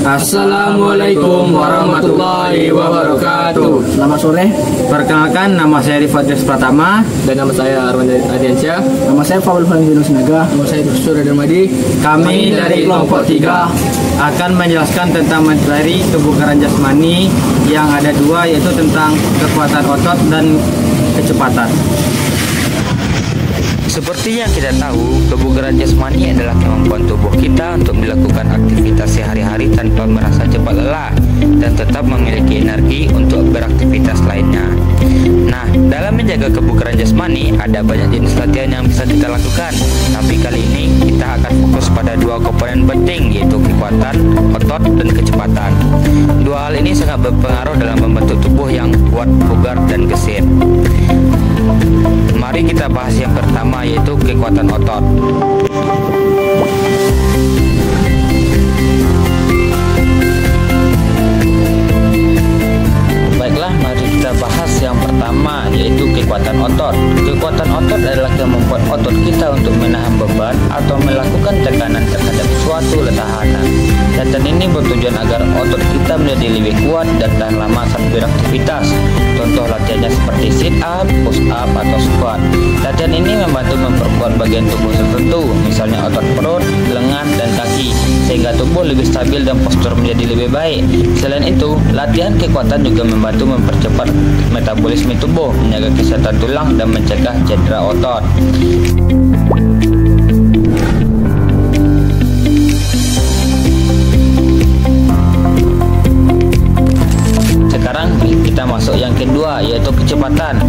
Assalamualaikum warahmatullahi wabarakatuh. Selamat sore. Perkenalkan, nama saya Rifat Pratama. Dan nama saya Arman Adiansyah. Nama saya Paul Valentino Sinaga. Nama saya Dustur Darmadi. Kami dari kelompok 3 akan menjelaskan tentang materi kebugaran jasmani yang ada dua, yaitu tentang kekuatan otot dan kecepatan. Seperti yang kita tahu, kebugaran jasmani adalah kemampuan tubuh kita untuk melakukan aktivitas sehari-hari tanpa merasa cepat lelah dan tetap memiliki energi untuk beraktivitas lainnya. Nah, dalam menjaga kebugaran jasmani ada banyak jenis latihan yang bisa kita lakukan. Tapi kali ini kita akan fokus pada dua komponen penting, yaitu kekuatan otot dan kecepatan. Dua hal ini sangat berpengaruh dalam membentuk tubuh yang kuat, bugar, dan gesit. Mari kita bahas yang pertama, yaitu kekuatan otot. Baiklah, mari kita bahas yang pertama, yaitu kekuatan otot. Kekuatan otot adalah kemampuan otot kita untuk menahan beban atau melakukan tekanan terhadap suatu letahan. Latihan ini bertujuan agar otot kita menjadi lebih kuat dan tahan lama saat beraktivitas. Contoh latihannya seperti sit up, push up, atau squat. Latihan ini membantu memperkuat bagian tubuh tertentu, misalnya otot perut, lengan, dan kaki, sehingga tubuh lebih stabil dan postur menjadi lebih baik. Selain itu, latihan kekuatan juga membantu mempercepat metabolisme tubuh, menjaga kesehatan tulang, dan mencegah cedera otot. Sekarang kita masuk yang kedua, yaitu kecepatan.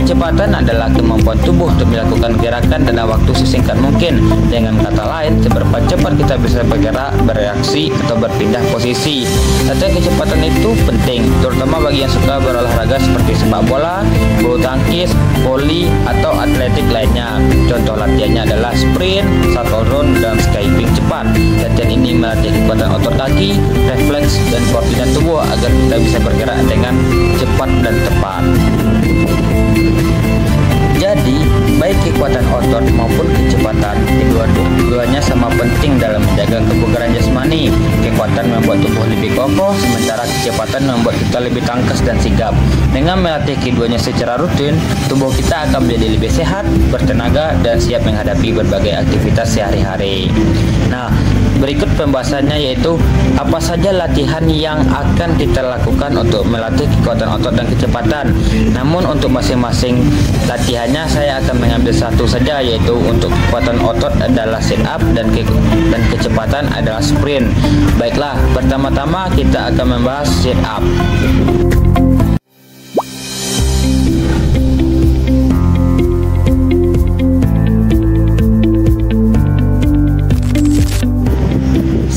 Kecepatan adalah kemampuan tubuh untuk melakukan gerakan dalam waktu sesingkat mungkin. Dengan kata lain, seberapa cepat kita bisa bergerak, bereaksi, atau berpindah posisi. Latihan kecepatan itu penting, terutama bagi yang suka berolahraga seperti sepak bola, bulu tangkis, voli, atau atletik lainnya. Contoh latihannya adalah sprint, shuttle run, dan skipping cepat. Latihan ini melatih kekuatan otot kaki, refleks, dan koordinat tubuh agar kita bisa bergerak dengan cepat dan tepat. Jadi, baik kekuatan otot maupun kecepatan, keduanya sama penting dalam menjaga kebugaran jasmani. Kekuatan membuat tubuh lebih kokoh, sementara kecepatan membuat kita lebih tangkas dan sigap. Dengan melatih keduanya secara rutin, tubuh kita akan menjadi lebih sehat, bertenaga, dan siap menghadapi berbagai aktivitas sehari-hari. Nah, berikut pembahasannya, yaitu apa saja latihan yang akan kita lakukan untuk melatih kekuatan otot dan kecepatan. Namun untuk masing-masing latihannya saya akan mengambil satu saja, yaitu untuk kekuatan otot adalah sit up dan kecepatan adalah sprint. Baiklah, pertama-tama kita akan membahas sit up.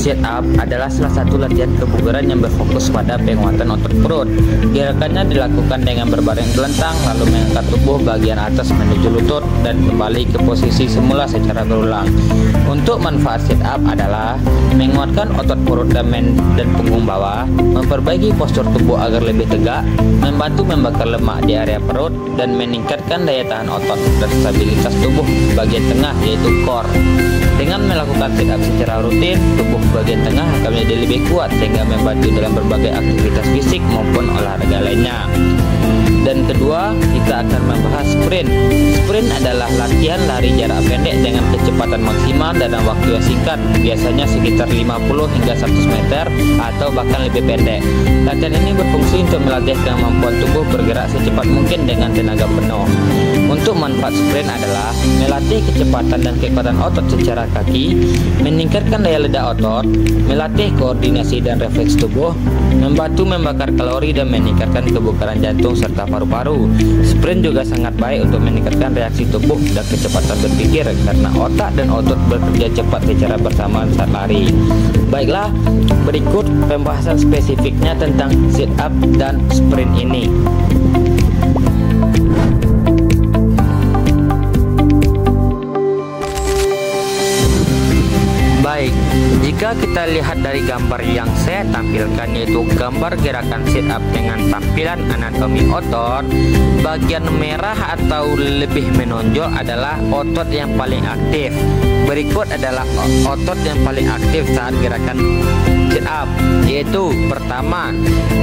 Sit up adalah salah satu latihan kebugaran yang berfokus pada penguatan otot perut. Gerakannya dilakukan dengan berbaring telentang, lalu mengangkat tubuh bagian atas menuju lutut dan kembali ke posisi semula secara berulang. Untuk manfaat sit up adalah menguatkan otot perut dan punggung bawah, memperbaiki postur tubuh agar lebih tegak, membantu membakar lemak di area perut, dan meningkatkan daya tahan otot dan stabilitas tubuh bagian tengah, yaitu core. Dengan melakukan sit up secara rutin, tubuh bagian tengah akan menjadi lebih kuat sehingga membantu dalam berbagai aktivitas fisik maupun olahraga lainnya. Dan kedua, kita akan membahas sprint. Sprint adalah latihan lari jarak pendek dengan kecepatan maksimal dalam waktu yang singkat, biasanya sekitar 50 hingga 100 meter atau bahkan lebih pendek. Latihan ini berfungsi untuk melatih kemampuan tubuh bergerak secepat mungkin dengan tenaga penuh. Untuk manfaat sprint adalah melatih kecepatan dan kekuatan otot secara kaki, meningkatkan daya ledak otot, melatih koordinasi dan refleks tubuh, membantu membakar kalori dan meningkatkan kebugaran jantung serta paru-paru. Sprint juga sangat baik untuk meningkatkan reaksi tubuh dan kecepatan berpikir karena otak dan otot bekerja cepat secara bersamaan saat lari. Baiklah, berikut pembahasan spesifiknya tentang sit up dan sprint ini. Baik, jika kita lihat dari gambar yang saya tampilkan, yaitu gambar gerakan sit up dengan tampilan anatomi otot, bagian merah atau lebih menonjol adalah otot yang paling aktif. Berikut adalah otot yang paling aktif saat gerakan sit up, yaitu pertama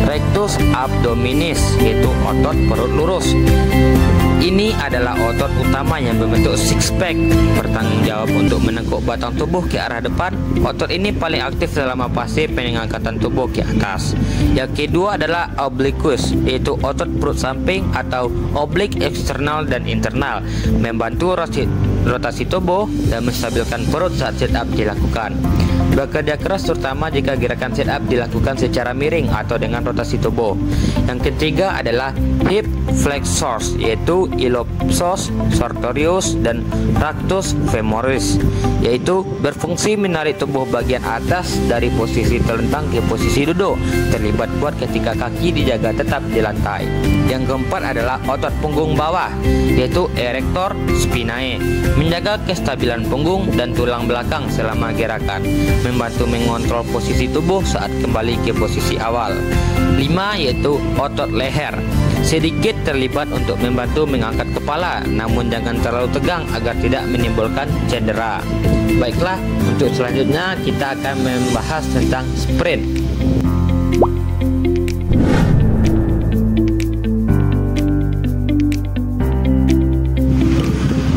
rectus abdominis, yaitu otot perut lurus. Ini adalah otot utama yang berbentuk six pack, bertanggung jawab untuk menekuk batang tubuh ke arah depan. Otot ini paling aktif selama fase pengangkatan tubuh ke atas. Yang kedua adalah obliquus, yaitu otot perut samping atau oblique eksternal dan internal, membantu rotasi tubuh dan menstabilkan perut saat sit up dilakukan. Bekerja keras terutama jika gerakan sit up dilakukan secara miring atau dengan rotasi tubuh. Yang ketiga adalah hip flexors, yaitu iliopsoas, sartorius, dan rectus femoris, yaitu berfungsi menarik tubuh bagian atas dari posisi terlentang ke posisi duduk, terlibat kuat ketika kaki dijaga tetap di lantai. Yang keempat adalah otot punggung bawah, yaitu erector spinae, menjaga kestabilan punggung dan tulang belakang selama gerakan, membantu mengontrol posisi tubuh saat kembali ke posisi awal. 5. Yaitu otot leher, sedikit terlibat untuk membantu mengangkat kepala, namun jangan terlalu tegang agar tidak menimbulkan cedera. Baiklah, untuk selanjutnya kita akan membahas tentang sprint.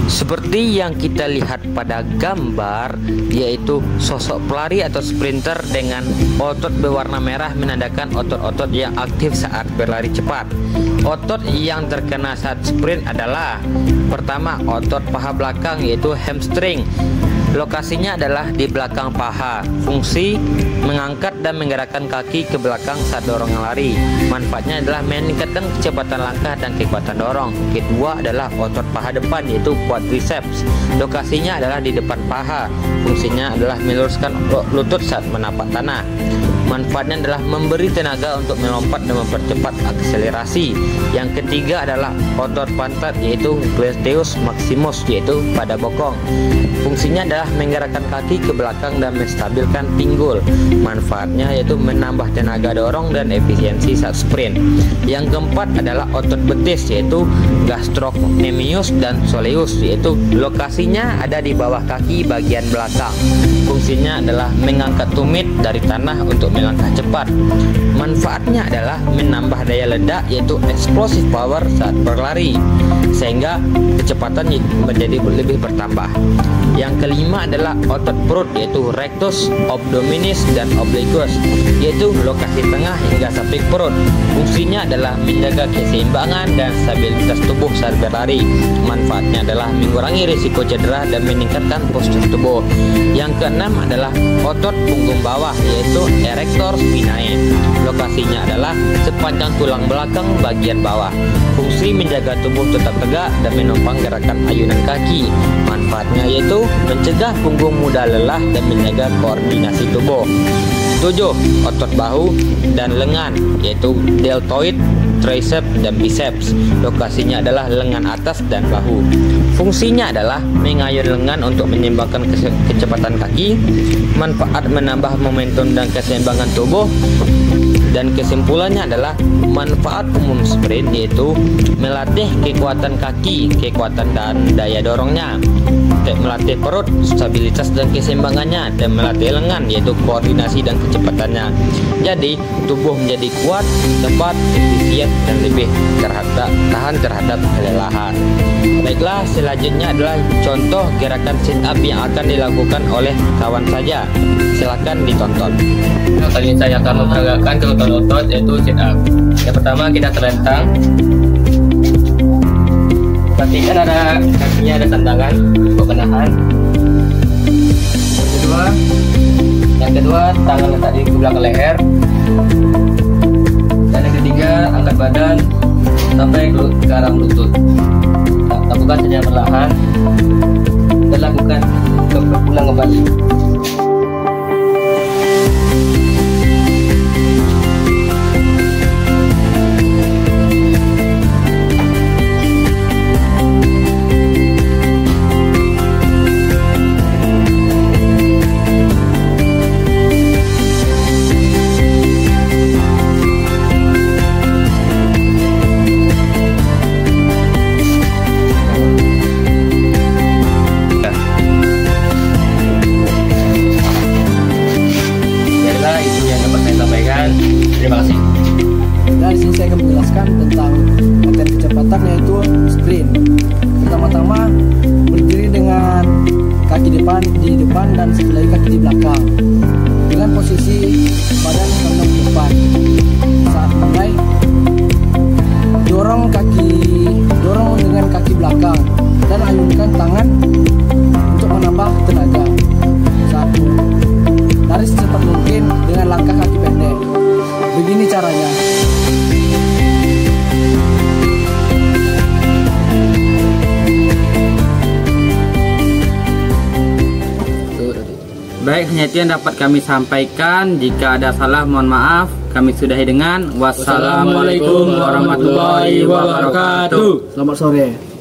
Seperti yang kita lihat pada gambar, yaitu sosok pelari atau sprinter dengan otot berwarna merah menandakan otot-otot yang aktif saat berlari cepat. Otot yang terkena saat sprint adalah pertama otot paha belakang, yaitu hamstring. Lokasinya adalah di belakang paha. Fungsi mengangkat dan menggerakkan kaki ke belakang saat dorongan lari. Manfaatnya adalah meningkatkan kecepatan langkah dan kekuatan dorong. Kedua adalah otot paha depan, yaitu quadriceps. Lokasinya adalah di depan paha. Fungsinya adalah meluruskan lutut saat menapak tanah. Manfaatnya adalah memberi tenaga untuk melompat dan mempercepat akselerasi. Yang ketiga adalah otot pantat, yaitu gluteus maximus, yaitu pada bokong. Fungsinya adalah menggerakkan kaki ke belakang dan menstabilkan pinggul. Manfaatnya yaitu menambah tenaga dorong dan efisiensi saat sprint. Yang keempat adalah otot betis, yaitu gastrocnemius dan soleus, yaitu lokasinya ada di bawah kaki bagian belakang. Fungsinya adalah mengangkat tumit dari tanah untuk melangkah cepat. Manfaatnya adalah menambah daya ledak, yaitu explosive power saat berlari, sehingga kecepatan menjadi lebih bertambah. Yang kelima adalah otot perut, yaitu rectus abdominis dan obliquus, yaitu lokasi tengah hingga samping perut. Fungsinya adalah menjaga keseimbangan dan stabilitas tubuh saat berlari. Manfaatnya adalah mengurangi risiko cedera dan meningkatkan postur tubuh. Yang keenam adalah otot punggung bawah, yaitu erector spinae. Lokasinya adalah sepanjang tulang belakang bagian bawah. Fungsi menjaga tubuh tetap tegak dan menopang gerakan ayunan kaki. Manfaatnya yaitu mencegah punggung mudah lelah dan menjaga koordinasi tubuh. 7. Otot bahu dan lengan, yaitu deltoid, triceps, dan biceps. Lokasinya adalah lengan atas dan bahu. Fungsinya adalah mengayun lengan untuk menyeimbangkan kecepatan kaki. Manfaat menambah momentum dan keseimbangan tubuh. Dan kesimpulannya adalah manfaat umum sprint, yaitu melatih kekuatan kaki, kekuatan dan daya dorongnya, melatih perut, stabilitas dan keseimbangannya, dan melatih lengan, yaitu koordinasi dan kecepatannya. Jadi tubuh menjadi kuat, cepat, efisien, dan lebih tahan terhadap kelelahan. Baiklah, selanjutnya adalah contoh gerakan sit up yang akan dilakukan oleh kawan saja. Silakan ditonton. Kali ini saya akan memperagakan kekuatan otot, yaitu sit up. Yang pertama, kita terlentang. Pastikan ada kakinya ada tandangan untuk menahan. Yang kedua, tangan letak di belakang leher. Dan yang ketiga, angkat badan sampai ke arah lutut. Lakukan secara perlahan dan lakukan berulang kembali. itu yang dapat saya sampaikan. Terima kasih. Dan di sini saya akan menjelaskan tentang latihan kecepatan, yaitu sprint. Pertama-tama berdiri dengan kaki di depan dan sebelah kaki di belakang dengan posisi badan menghadap ke depan. Saat mulai dorong dengan kaki belakang dan ayunkan tangan untuk menambah tenaga. Saat lari secepat mungkin dengan langkah kaki pendek. Begini caranya. Baik, hanya itu yang dapat kami sampaikan. Jika ada salah, mohon maaf. Kami sudahi dengan wassalamualaikum warahmatullahi wabarakatuh. Selamat sore.